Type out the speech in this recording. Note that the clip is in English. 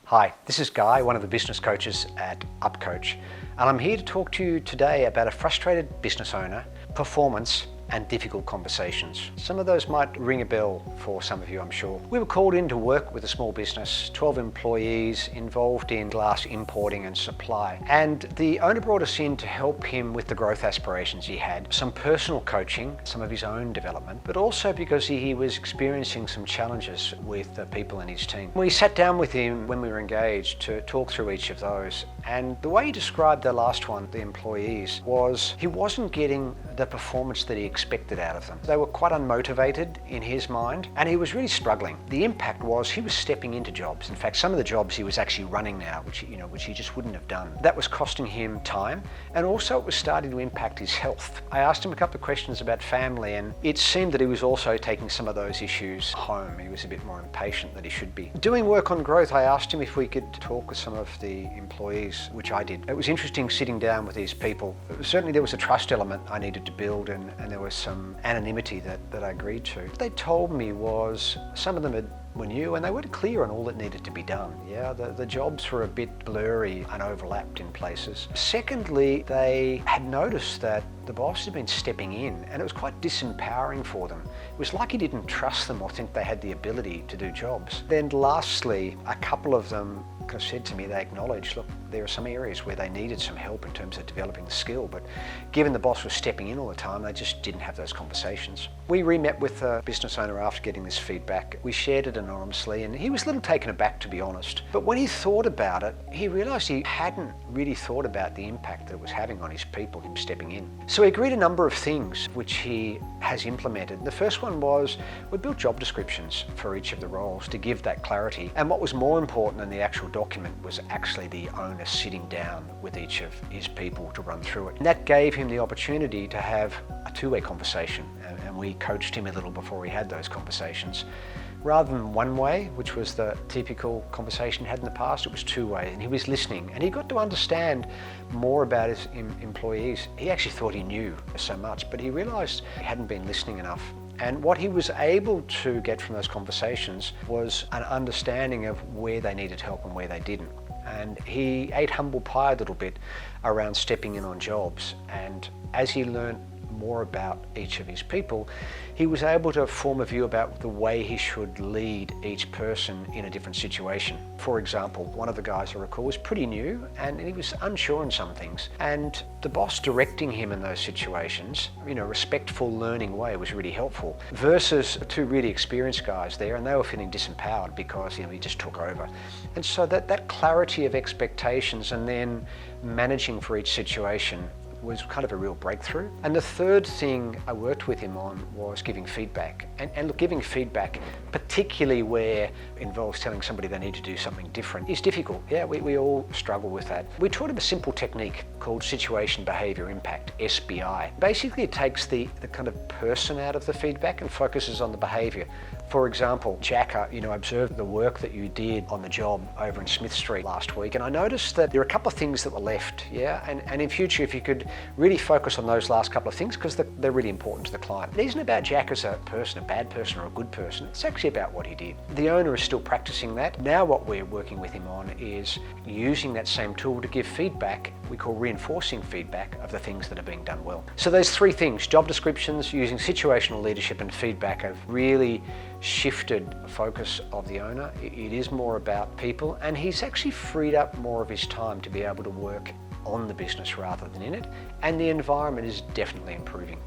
Hi, this is Guy, one of the business coaches at UpCoach, and I'm here to talk to you today about a frustrated business owner, performance, and difficult conversations. Some of those might ring a bell for some of you, I'm sure. We were called in to work with a small business, 12 employees involved in glass importing and supply. And the owner brought us in to help him with the growth aspirations he had, some personal coaching, some of his own development, but also because he was experiencing some challenges with the people in his team. We sat down with him when we were engaged to talk through each of those. And the way he described the last one, the employees, was he wasn't getting the performance that he expected out of them. They were quite unmotivated in his mind, and he was really struggling. The impact was he was stepping into jobs. In fact, some of the jobs he was actually running now, which he just wouldn't have done. That was costing him time, and also it was starting to impact his health. I asked him a couple of questions about family, and it seemed that he was also taking some of those issues home. He was a bit more impatient than he should be. Doing work on growth, I asked him if we could talk with some of the employees, which I did. It was interesting sitting down with these people. Certainly there was a trust element I needed to build, and there was some anonymity that I agreed to. What they told me was some of them were new and they weren't clear on all that needed to be done. Yeah, the jobs were a bit blurry and overlapped in places. Secondly, they had noticed that the boss had been stepping in, and it was quite disempowering for them. It was like he didn't trust them or think they had the ability to do jobs. Then lastly, a couple of them said to me, they acknowledged, look, there are some areas where they needed some help in terms of developing the skill, but given the boss was stepping in all the time, they just didn't have those conversations. We re-met with the business owner after getting this feedback. We shared it anonymously, and he was a little taken aback, to be honest. But when he thought about it, he realised he hadn't really thought about the impact that it was having on his people, him stepping in. So he agreed a number of things which he has implemented. The first one was we built job descriptions for each of the roles to give that clarity. And what was more important than the actual document was actually the owner sitting down with each of his people to run through it. And that gave him the opportunity to have a two-way conversation. And we coached him a little before he had those conversations. Rather than one way, which was the typical conversation he had in the past, it was two-way, and he was listening, and he got to understand more about his employees. He actually thought he knew so much, but he realised he hadn't been listening enough. And what he was able to get from those conversations was an understanding of where they needed help and where they didn't. And he ate humble pie a little bit around stepping in on jobs. And as he learned more about each of his people, he was able to form a view about the way he should lead each person in a different situation. For example, one of the guys I recall was pretty new and he was unsure in some things, and the boss directing him in those situations, respectful, learning way was really helpful, versus two really experienced guys there, and they were feeling disempowered because he just took over. And so that clarity of expectations and then managing for each situation was kind of a real breakthrough. And the third thing I worked with him on was giving feedback. And look, giving feedback, particularly where it involves telling somebody they need to do something different, is difficult. Yeah, we all struggle with that. We taught him a simple technique called Situation Behaviour Impact, SBI. Basically, it takes the kind of person out of the feedback and focuses on the behaviour. For example, Jack, I observed the work that you did on the job over in Smith Street last week, and I noticed that there are a couple of things that were left, yeah? And in future, if you could really focus on those last couple of things, because they're really important to the client. It isn't about Jack as a person, a bad person or a good person. It's actually about what he did. The owner is still practicing that. Now what we're working with him on is using that same tool to give feedback, we call reinforcing feedback, of the things that are being done well. So those three things, job descriptions, using situational leadership, and feedback, have really shifted focus of the owner. It is more about people, and he's actually freed up more of his time to be able to work on the business rather than in it, and the environment is definitely improving.